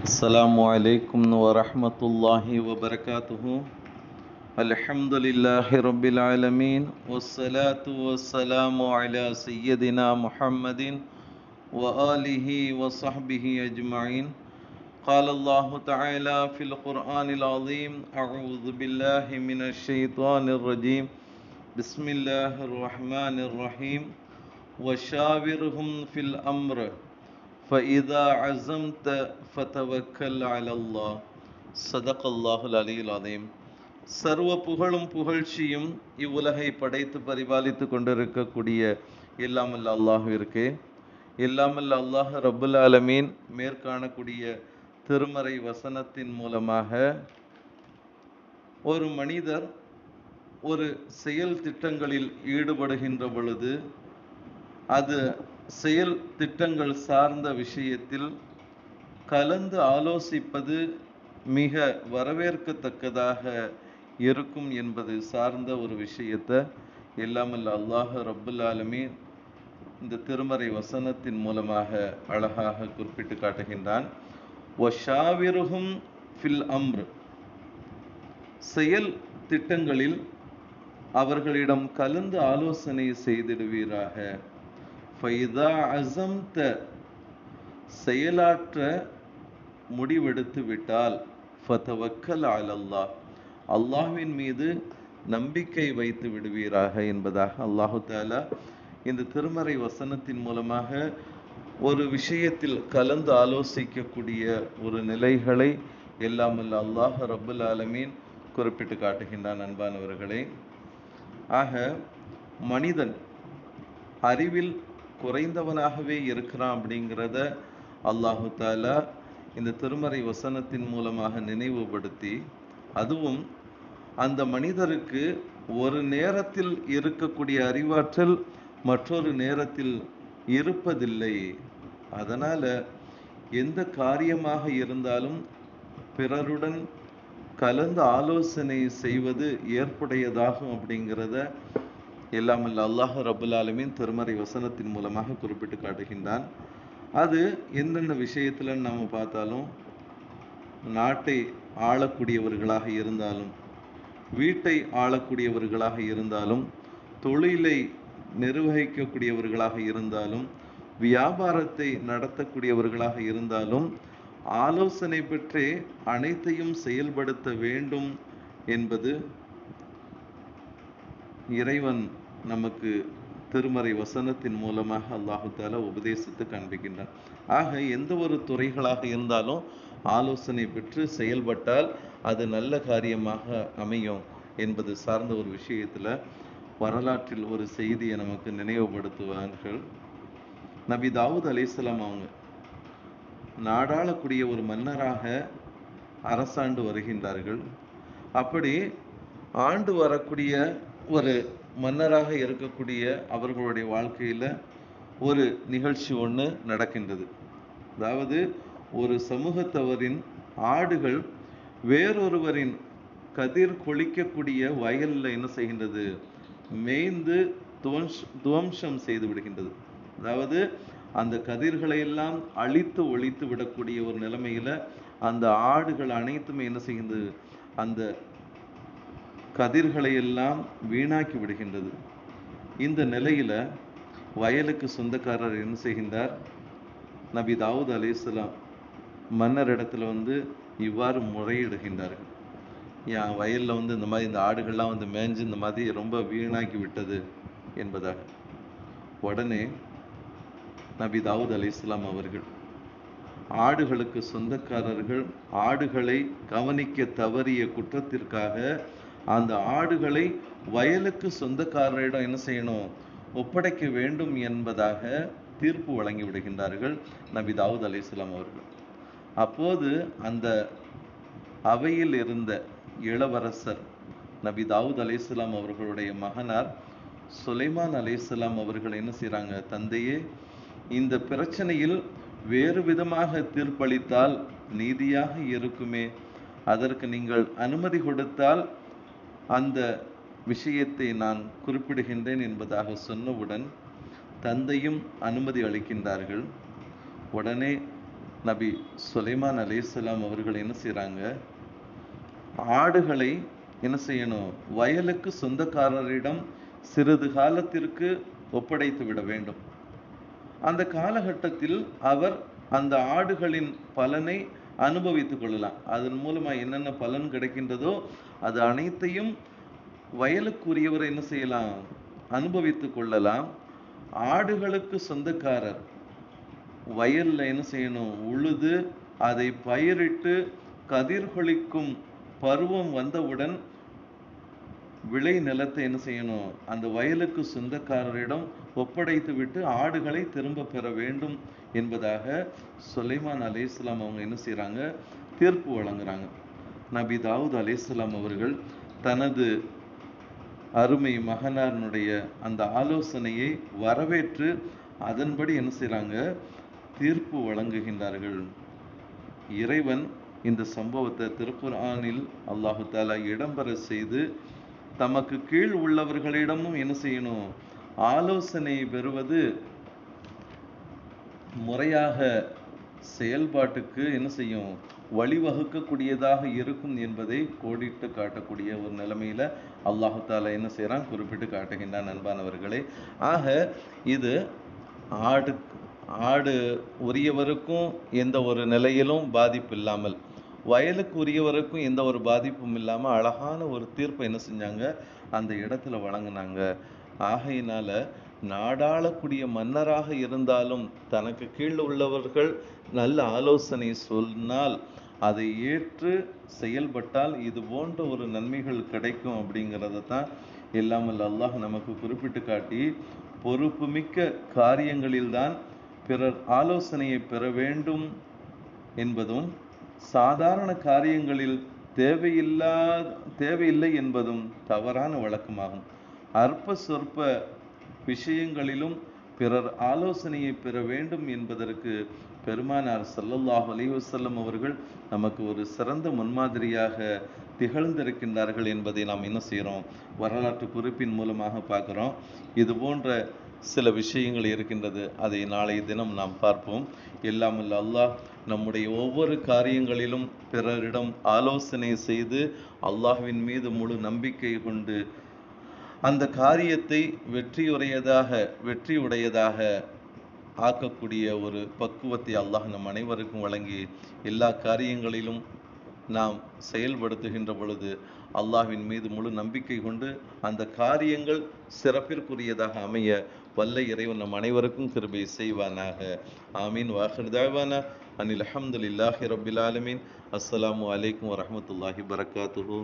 السلام عليكم ورحمة الله وبركاته. الحمد لله رب العالمين والصلاة والسلام على سيدنا محمد وآله وصحبه أجمعين. قال الله تعالى في القرآن العظيم: أعوذ بالله من الشيطان الرجيم. بسم الله الرحمن الرحيم. وشاورهم في الأمر فإذا عزمت فتوكل على الله. صدق الله العلي العظيم. சர்வ புகழும் புகழ்ச்சியும் இவ்வுலகை படைத்து பரிபாலித்து கொண்டிருக்கக்கூடிய எல்லாமல்ல அல்லாஹ்விற்கே. எல்லாமல்ல அல்லாஹ் ரப்புல் ஆலமீன் மேற்காணக்கூடிய திருமறை வசனத்தின் மூலமாக ஒரு மனிதர் ஒரு செயல் திட்டங்களில் ஈடுபடுகின்ற பொழுது அது செயல் திட்டங்கள் சார்ந்த விஷயத்தில் கலந்து ஆலோசிப்பது மிக வரவேற்கத்தக்கதாக இருக்கும் என்பது சார்ந்த ஒரு விஷயத்தை எல்லாமல்ல அல்லாஹ் ரப்புல் ஆலமீன் இந்த திருமறை வசனத்தின் மூலமாக அழகாக குறிப்பிட்டு காட்டுகின்றான். வஷாவிருஹும் ஃபில் அம்ர், செயல் திட்டங்களில் அவர்களிடம் கலந்து ஆலோசனை செய்திடுவீராக. ஃபைதா அஸம்த, செயலாற்ற முடிவெடுத்து விட்டால், ஃபதவக்கல் அலல்லாஹ், அல்லாஹ்வின் மீது நம்பிக்கை வைத்து விடுவீராக என்பதாக அல்லாஹு தஆலா இந்த திருமறை வசனத்தின் மூலமாக ஒரு விஷயத்தில் கலந்து ஆலோசிக்கக்கூடிய ஒரு நிலைகளை எல்லாமல்ல அல்லாஹ் ரப்புல் ஆலமீன் குறிப்பிட்டு காட்டுகின்றான். அன்பானவர்களே, ஆக மனிதன் அறிவில் குறைந்தவனாகவே இருக்கிறான் அப்படிங்கிறத அல்லாஹு தஆலா இந்த திருமறை வசனத்தின் மூலமாக நினைவுபடுத்தி, அதுவும் அந்த மனிதருக்கு ஒரு நேரத்தில் இருக்கக்கூடிய அறிவாற்றல் மற்றொரு நேரத்தில் இருப்பதில்லை. அதனால எந்த காரியமாக இருந்தாலும் பிறருடன் கலந்து ஆலோசனை செய்வது ஏற்புடையதாகும் அப்படிங்கிறத எல்லாமல்ல அல்லாஹ் ரப்புல் ஆலமீன் திருமறை வசனத்தின் மூலமாக குறிப்பிட்டு காட்டுகின்றான். அது எந்தெந்த விஷயத்துல நம்ம பார்த்தாலும், நாட்டை ஆளக்கூடியவர்களாக இருந்தாலும், வீட்டை ஆளக்கூடியவர்களாக இருந்தாலும், தொழிலை நிர்வகிக்கக்கூடியவர்களாக இருந்தாலும், வியாபாரத்தை நடத்தக்கூடியவர்களாக இருந்தாலும், ஆலோசனை பெற்றே அனைத்தையும் செயல்படுத்த வேண்டும் என்பது இறைவன் நமக்கு திருமறை வசனத்தின் மூலமாக அல்லாஹு தஆலா உபதேசித்து காண்பிக்கின்றான். ஆக எந்த ஒரு துறைகளாக இருந்தாலும் ஆலோசனை பெற்று செயல்பட்டால் அது நல்ல காரியமாக அமையும் என்பது சார்ந்த ஒரு விஷயத்துல வரலாற்றில் ஒரு செய்தியை நமக்கு நினைவுபடுத்துவார்கள். நபி தாவூத் அலைஹிஸ்ஸலாம் அவங்க நாடாளக்கூடிய ஒரு மன்னராக அரசாண்டு வருகின்றார்கள். அப்படி ஆண்டு வரக்கூடிய ஒரு மன்னராக இருக்கக்கூடிய அவர்களுடைய வாழ்க்கையில ஒரு நிகழ்ச்சி ஒன்று நடக்கின்றது. அதாவது ஒரு சமூகத்தவரின் ஆடுகள் வேறொருவரின் கதிர் கொளிக்கக்கூடிய வயல்ல என்ன செய்கின்றது? மேய்ந்து துவம்சம் செய்து விடுகின்றது. அதாவது அந்த கதிர்களை எல்லாம் அழித்து ஒழித்து விடக்கூடிய ஒரு நிலைமையில அந்த ஆடுகள் அனைத்துமே என்ன செய்கின்றது? அந்த கதிர்களை எல்லாம் வீணாக்கி விடுகின்றது. இந்த நிலையில வயலுக்கு சொந்தக்காரர் என்ன செய்கின்றார்? நபி தாவூத் அலைஹிஸ்ஸலாம் மன்னர் இடத்துல இவ்வாறு முறையிடுகின்றார்கள். என் வயல்ல இந்த மாதிரி இந்த ஆடுகள்லாம் மேய்ஞ்சு இந்த மாதிரி ரொம்ப வீணாக்கி விட்டது என்பதாக. உடனே நபி தாவூத் அலைஹிஸ்ஸலாம் அவர்கள் ஆடுகளுக்கு சொந்தக்காரர்கள் ஆடுகளை கவனிக்க தவறிய குற்றத்திற்காக அந்த ஆடுகளை வயலுக்கு சொந்தக்காரரிடம் என்ன செய்யணும்? ஒப்படைக்க வேண்டும் என்பதாக தீர்ப்பு வழங்கி விடுகின்றார்கள் நபி தாவூத் அலைஹிஸ்ஸலாம் அவர்கள். அப்போது அந்த அவையில் இருந்த இளவரசர் நபி தாவூத் அலைஹிஸ்ஸலாம் அவர்களுடைய மகனார் சுலைமான் அலைஹிஸ்ஸலாம் அவர்கள் என்ன செய்றாங்க? தந்தையே, இந்த பிரச்சனையில் வேறு விதமாக தீர்ப்பளித்தால் நீதியாக இருக்குமே, அதற்கு நீங்கள் அனுமதி கொடுத்தால் அந்த விஷயத்தை நான் குறிப்பிடுகின்றேன் என்பதாக சொன்னவுடன் தந்தையும் அனுமதி அளிக்கின்றார்கள். உடனே நபி சுலைமான் அலைஹிஸ்ஸலாம் அவர்கள் என்ன செய்றாங்க, ஆடுகளை என்ன செய்யணும், வயலுக்கு சொந்தக்காரரிடம் சிறிது காலத்திற்கு ஒப்படைத்து விட வேண்டும். அந்த காலகட்டத்தில் அவர் அந்த ஆடுகளின் பலனை அனுபவித்துக் கொள்ளலாம். அதன் மூலமா என்னென்ன பலன் கிடைக்கின்றதோ அது அனைத்தையும் வயலுக்குரியவர் என்ன செய்யலாம், அனுபவித்துக் கொள்ளலாம். ஆடுகளுக்கு சொந்தக்காரர் வயல்ல என்ன செய்யணும், உழுது அதை பயிரிட்டு கதிர்கொளிக்கும் பருவம் வந்தவுடன் விளை நிலத்தை என்ன செய்யணும், அந்த வயலுக்கு சொந்தக்காரரிடம் ஒப்படைத்து விட்டு ஆடுகளை திரும்ப பெற வேண்டும் என்பதாக சுலைமான் அலைஹிஸ்ஸலாம் அவங்க என்ன செய்றாங்க, தீர்ப்பு வழங்குறாங்க. நபி தாவூத் அலைஹிஸ்ஸலாம் அவர்கள் தனது அருமை மகனாருடைய அந்த ஆலோசனையை வரவேற்று அதன்படி என்ன செய்றாங்க, தீர்ப்பு வழங்குகின்றார்கள். இறைவன் இந்த சம்பவத்தை திருக்குர்ஆனில் அல்லாஹு தஆலா இடம்பெற செய்து தமக்கு கீழ் உள்ளவர்களிடமும் என்ன செய்யணும், ஆலோசனை பெறுவது முறையாக செயல்பாட்டுக்கு என்ன செய்யும், வழிவகுக்கக்கூடியதாக இருக்கும் என்பதை கோடிட்டு காட்டக்கூடிய ஒரு நிலைமையில அல்லாஹு தஆலா என்ன செய்யறான், குறிப்பிட்டு காட்டுகின்றான். அன்பானவர்களே, ஆக இது ஆடு உரியவருக்கும் எந்த ஒரு நிலையிலும் பாதிப்பு இல்லாமல், வயலுக்கு உரியவருக்கும் எந்த ஒரு பாதிப்பும் இல்லாம அழகான ஒரு தீர்ப்பை என்ன செஞ்சாங்க, அந்த இடத்துல வழங்கினாங்க. ஆகையினால நாடாளக்கூடிய மன்னராக இருந்தாலும் தனக்கு கீழ் உள்ளவர்கள் நல்ல ஆலோசனை சொன்னால் அதை ஏற்று செயல்பட்டால் இது போன்ற ஒரு நன்மைகள் கிடைக்கும் அப்படிங்கிறத தான் எல்லாமல் அல்லாஹ் நமக்கு குறிப்பிட்டு காட்டி, பொறுப்புமிக்க காரியங்களில்தான் பிறர் ஆலோசனையை பெற வேண்டும் என்பதும், சாதாரண காரியங்களில் தேவையில்லை என்பதும் தவறான வழக்கமாகும். அற்ப சொற்ப விஷயங்களிலும் பிறர் ஆலோசனையை பெற வேண்டும் என்பதற்கு பெருமானார் ஸல்லல்லாஹு அலைஹி வஸல்லம் அவர்கள் நமக்கு ஒரு சிறந்த முன்மாதிரியாக திகழ்ந்திருக்கின்றார்கள் என்பதை நாம் என்ன செய்கிறோம், வரலாற்று குறிப்பின் மூலமாக பார்க்கிறோம். இது போன்ற சில விஷயங்கள் இருக்கின்றது, அதை நாளைய தினம் நாம் பார்ப்போம். எல்லாமல்ல அல்லாஹ் நம்முடைய ஒவ்வொரு காரியங்களிலும் பிறரிடம் ஆலோசனை செய்து அல்லாஹ்வின் மீது முழு நம்பிக்கை கொண்டு அந்த காரியத்தை வெற்றியுடையதாக ஆக்கக்கூடிய ஒரு பக்குவத்தை அல்லாஹ் நம் அனைவருக்கும் வழங்கி எல்லா காரியங்களிலும் நாம் செயல்படுத்துகின்ற பொழுது அல்லாஹ்வின் மீது முழு நம்பிக்கை கொண்டு அந்த காரியங்கள் சிறப்பிற்குரியதாக அமைய வல்ல இறைவன் நம் அனைவருக்கும் கிருபை செய்வானாக. ஆமீன். வாஹிர் தஅவானா அனில் ஹம்துலில்லாஹி ரப்பில் ஆலமீன். அஸ்ஸலாமு அலைக்கும் வரஹ்மத்துல்லாஹி வபரகாத்துஹு.